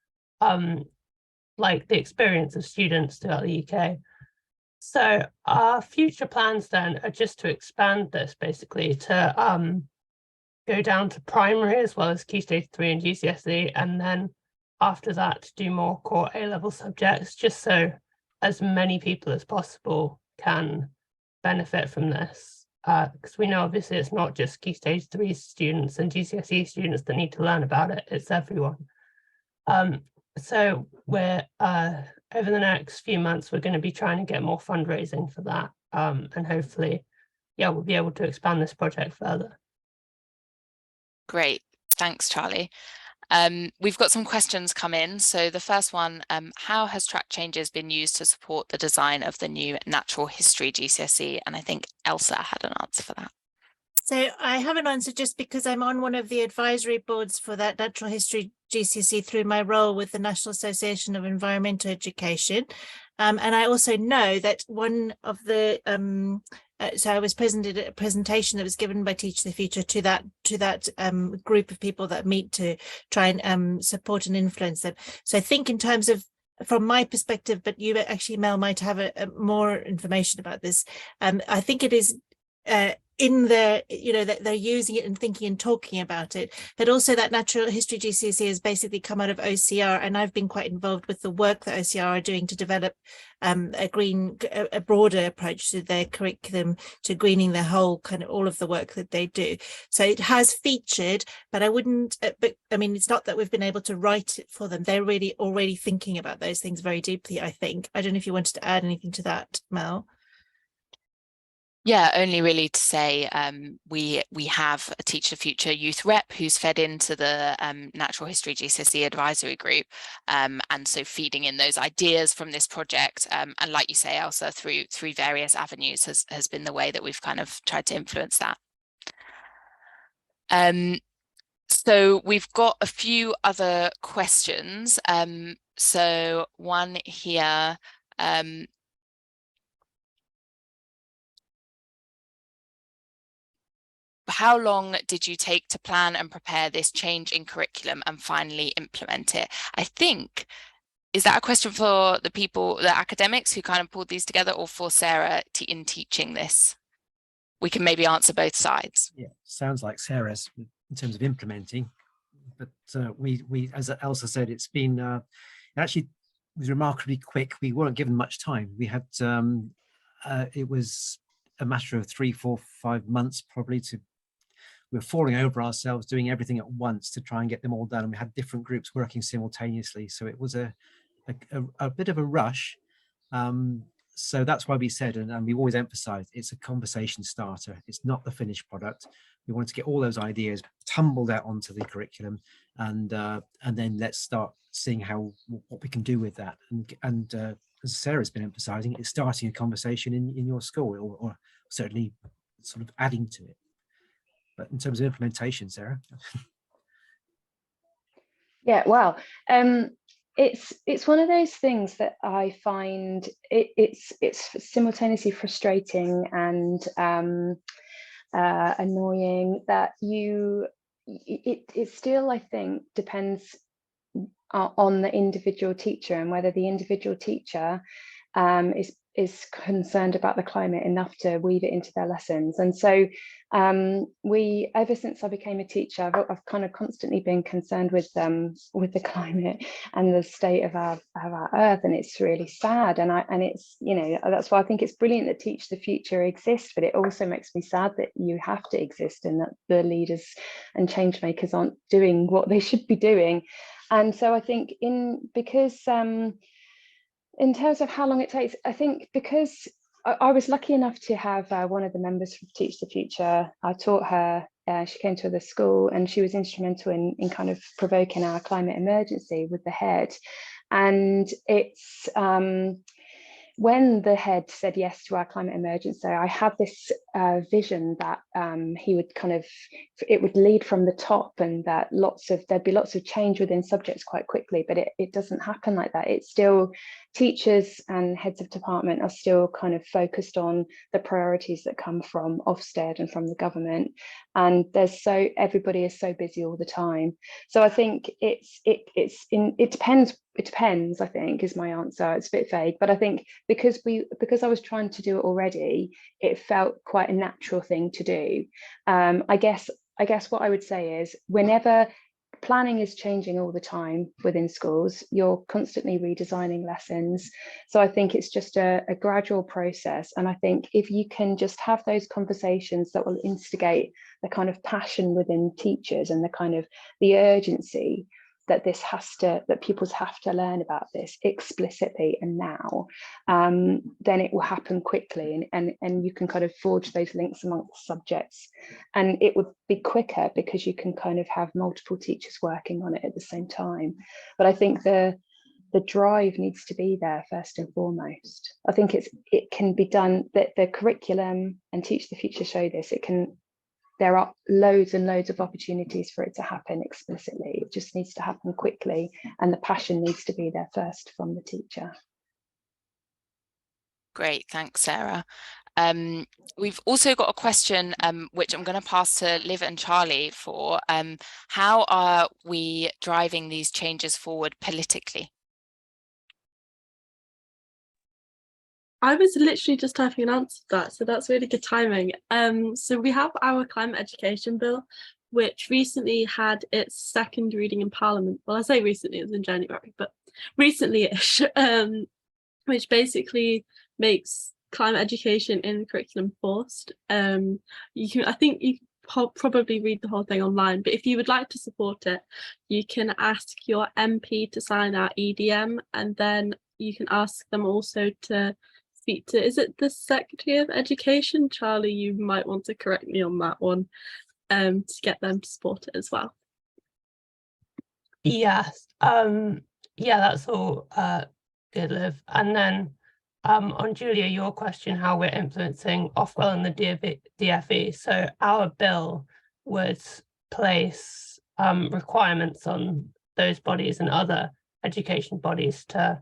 like the experience of students throughout the UK. So our future plans then are just to expand this basically to go down to primary as well as Key Stage 3 and GCSE, and then after that to do more core A-level subjects, just so as many people as possible can benefit from this. Because we know obviously it's not just Key Stage 3 students and GCSE students that need to learn about it, it's everyone. So we're over the next few months, we're going to be trying to get more fundraising for that. And hopefully, yeah, we'll be able to expand this project further. Great, thanks, Charlie. We've got some questions come in. So the first one, how has track changes been used to support the design of the new natural history GCSE? And I think Elsa had an answer for that. So I have an answer just because I'm on one of the advisory boards for that natural history GCSE through my role with the National Association of Environmental Education. And I also know that one of the so I was present at a presentation that was given by Teach the Future to that group of people that meet to try and support and influence them. So I think in terms of from my perspective, but you actually, Mel, might have more information about this. I think it is in there, you know, that they're using it and thinking and talking about it, but also that natural history GCSE has basically come out of OCR, and I've been quite involved with the work that OCR are doing to develop a broader approach to their curriculum, to greening the whole kind of all of the work that they do. So it has featured, but I wouldn't, but I mean, it's not that we've been able to write it for them. They're really already thinking about those things very deeply, I think. I don't know if you wanted to add anything to that, Mel. Yeah, only really to say we have a Teach the Future youth rep who's fed into the Natural History GCSE advisory group, and so feeding in those ideas from this project, and like you say, Elsa, through various avenues has been the way that we've kind of tried to influence that. So we've got a few other questions. So one here. How long did you take to plan and prepare this change in curriculum and finally implement it? I think, is that a question for the people, the academics who kind of pulled these together, or for Sarah in teaching this? We can maybe answer both sides. Yeah, sounds like Sarah's in terms of implementing, but we, as Elsa said, it's been actually was remarkably quick. We weren't given much time. We had it was a matter of 3, 4, 5 months probably to. We were falling over ourselves, doing everything at once to try and get them all done. And we had different groups working simultaneously. So it was a bit of a rush. So that's why we said, and we've always emphasized, it's a conversation starter. It's not the finished product. We wanted to get all those ideas tumbled out onto the curriculum, and then let's start seeing what we can do with that. And as Sarah's been emphasizing, it's starting a conversation in your school, or certainly sort of adding to it. But in terms of implementation, Sarah. Yeah, well, it's one of those things that I find it's simultaneously frustrating and annoying that it still, I think, depends on the individual teacher and whether the individual teacher is concerned about the climate enough to weave it into their lessons. And so ever since I became a teacher, I've kind of constantly been concerned with the climate and the state of our earth, and it's really sad. And it's, you know, that's why I think it's brilliant that Teach the Future exists, but it also makes me sad that you have to exist and that the leaders and change makers aren't doing what they should be doing. And so I think because in terms of how long it takes, I think because I was lucky enough to have one of the members from Teach the Future. I taught her, she came to the school, and she was instrumental in kind of provoking our climate emergency with the head. And it's when the head said yes to our climate emergency, I had this vision that he would it would lead from the top, and that there'd be lots of change within subjects quite quickly, but it doesn't happen like that. It's still, teachers and heads of department are still kind of focused on the priorities that come from Ofsted and from the government, and everybody is so busy all the time. So I think it depends, I think, is my answer. It's a bit vague, but I think because I was trying to do it already, it felt quite a natural thing to do. I guess what I would say is, whenever planning is changing all the time within schools, you're constantly redesigning lessons. So I think it's just a gradual process. And I think if you can just have those conversations that will instigate the kind of passion within teachers and the kind of the urgency that pupils have to learn about this explicitly and now, then it will happen quickly, and you can kind of forge those links amongst subjects, and it would be quicker because you can kind of have multiple teachers working on it at the same time. But I think the drive needs to be there first and foremost. I think it can be done, that the curriculum and Teach the Future show this. There are loads and loads of opportunities for it to happen explicitly. It just needs to happen quickly, and the passion needs to be there first from the teacher. Great, thanks, Sarah. We've also got a question which I'm going to pass to Liv and Charlie for. How are we driving these changes forward politically? I was literally just typing an answer to that, so that's really good timing. So we have our climate education bill, which recently had its second reading in Parliament. Well, I say recently, it was in January, but recently-ish, which basically makes climate education in curriculum forced. I think you probably read the whole thing online, but if you would like to support it, you can ask your MP to sign our EDM, and then you can ask them also to speak to, is it the Secretary of Education? Charlie, you might want to correct me on that one, to get them to support it as well. Yes. Yeah, that's all good, Liv. And then on Julia, your question, how we're influencing Ofwell and the DFE. So our bill would place requirements on those bodies and other education bodies to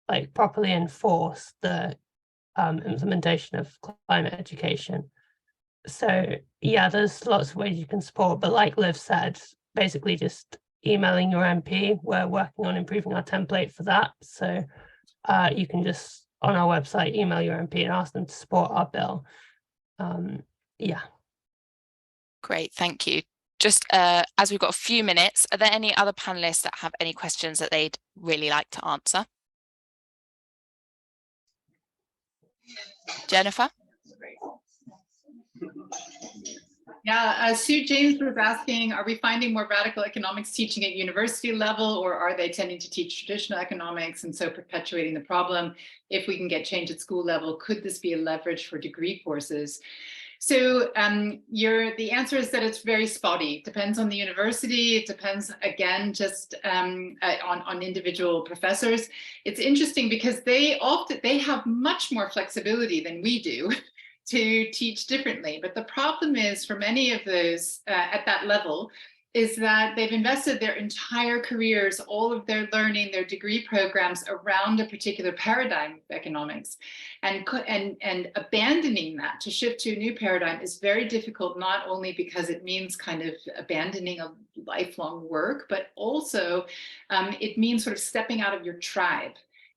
like properly enforce the implementation of climate education. So yeah, there's lots of ways you can support, but like Liv said, basically just emailing your MP. We're working on improving our template for that. So you can just on our website email your MP and ask them to support our bill. Yeah. Great, thank you. Just as we've got a few minutes, are there any other panelists that have any questions that they'd really like to answer? Jennifer? Yeah, Sue James was asking, are we finding more radical economics teaching at university level, or are they tending to teach traditional economics and so perpetuating the problem? If we can get change at school level, could this be a leverage for degree courses? So the answer is that it's very spotty. It depends on the university. It depends, again, just on individual professors. It's interesting because they have much more flexibility than we do to teach differently. But the problem is for many of those at that level is that they've invested their entire careers, all of their learning, their degree programs around a particular paradigm of economics. And abandoning that to shift to a new paradigm is very difficult, not only because it means kind of abandoning a lifelong work, but also it means sort of stepping out of your tribe.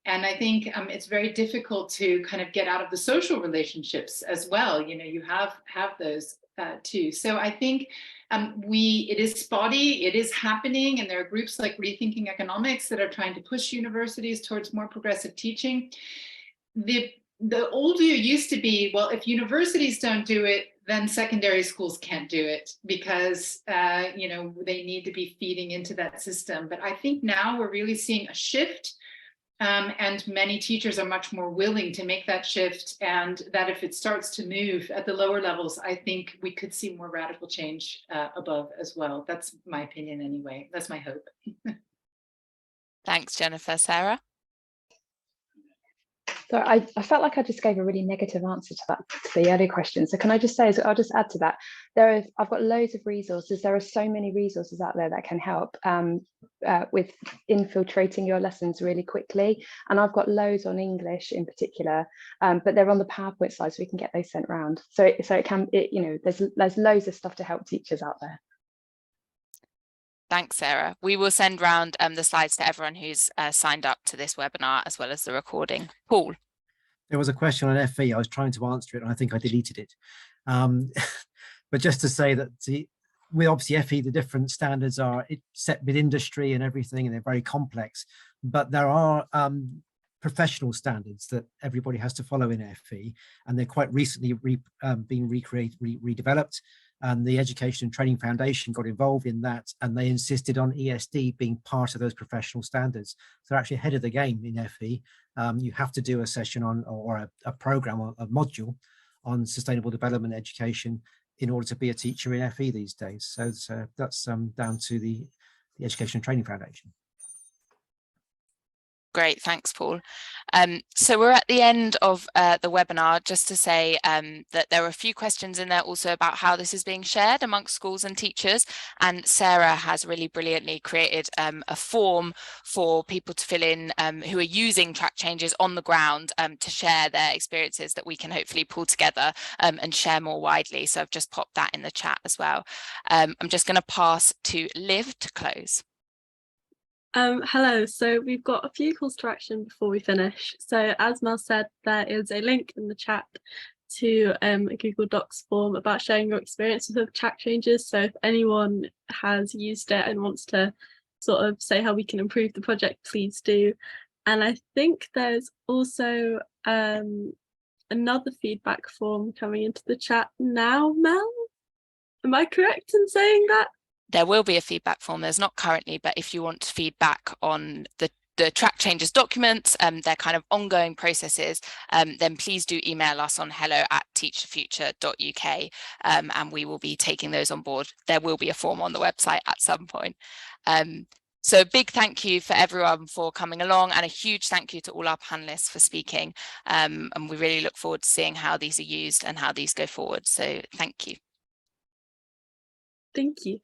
And I think it's very difficult to kind of get out of the social relationships as well. You know, you have those too. So I think it is spotty, it is happening, and there are groups like Rethinking Economics that are trying to push universities towards more progressive teaching. The old view used to be, well, if universities don't do it, then secondary schools can't do it because you know, they need to be feeding into that system. But I think now we're really seeing a shift. And many teachers are much more willing to make that shift, and that if it starts to move at the lower levels, I think we could see more radical change above as well. That's my opinion anyway. That's my hope. Thanks, Jennifer. Sarah? So I felt like I just gave a really negative answer to the earlier question. So can I just say, I'll just add to that. I've got loads of resources. There are so many resources out there that can help with infiltrating your lessons really quickly. And I've got loads on English in particular, but they're on the PowerPoint side, so we can get those sent round. So you know, there's loads of stuff to help teachers out there. Thanks, Sarah. We will send round the slides to everyone who's signed up to this webinar, as well as the recording. Paul? There was a question on FE. I was trying to answer it, and I think I deleted it. But just to say that with obviously FE, the different standards are set with industry and everything, and they're very complex. But there are professional standards that everybody has to follow in FE, and they're quite recently being redeveloped. And the Education and Training Foundation got involved in that, and they insisted on ESD being part of those professional standards. So they're actually ahead of the game in FE. You have to do a session on, or a program, or a module on sustainable development education in order to be a teacher in FE these days. So that's down to the Education and Training Foundation. Great, thanks, Paul. So we're at the end of the webinar. Just to say that there are a few questions in there also about how this is being shared amongst schools and teachers. And Sarah has really brilliantly created a form for people to fill in who are using track changes on the ground to share their experiences that we can hopefully pull together and share more widely. So I've just popped that in the chat as well. I'm just going to pass to Liv to close. Hello, so we've got a few calls to action before we finish. So as Mel said, there is a link in the chat to a Google Docs form about sharing your experiences of track changes. So if anyone has used it and wants to sort of say how we can improve the project, please do. And I think there's also another feedback form coming into the chat now, Mel? Am I correct in saying that? There will be a feedback form. There's not currently, but if you want feedback on the the track changes documents, they're kind of ongoing processes, then please do email us on hello@teachthefuture.uk, and we will be taking those on board. There will be a form on the website at some point. So a big thank you for everyone for coming along, and a huge thank you to all our panelists for speaking. And we really look forward to seeing how these are used and how these go forward. So thank you. Thank you.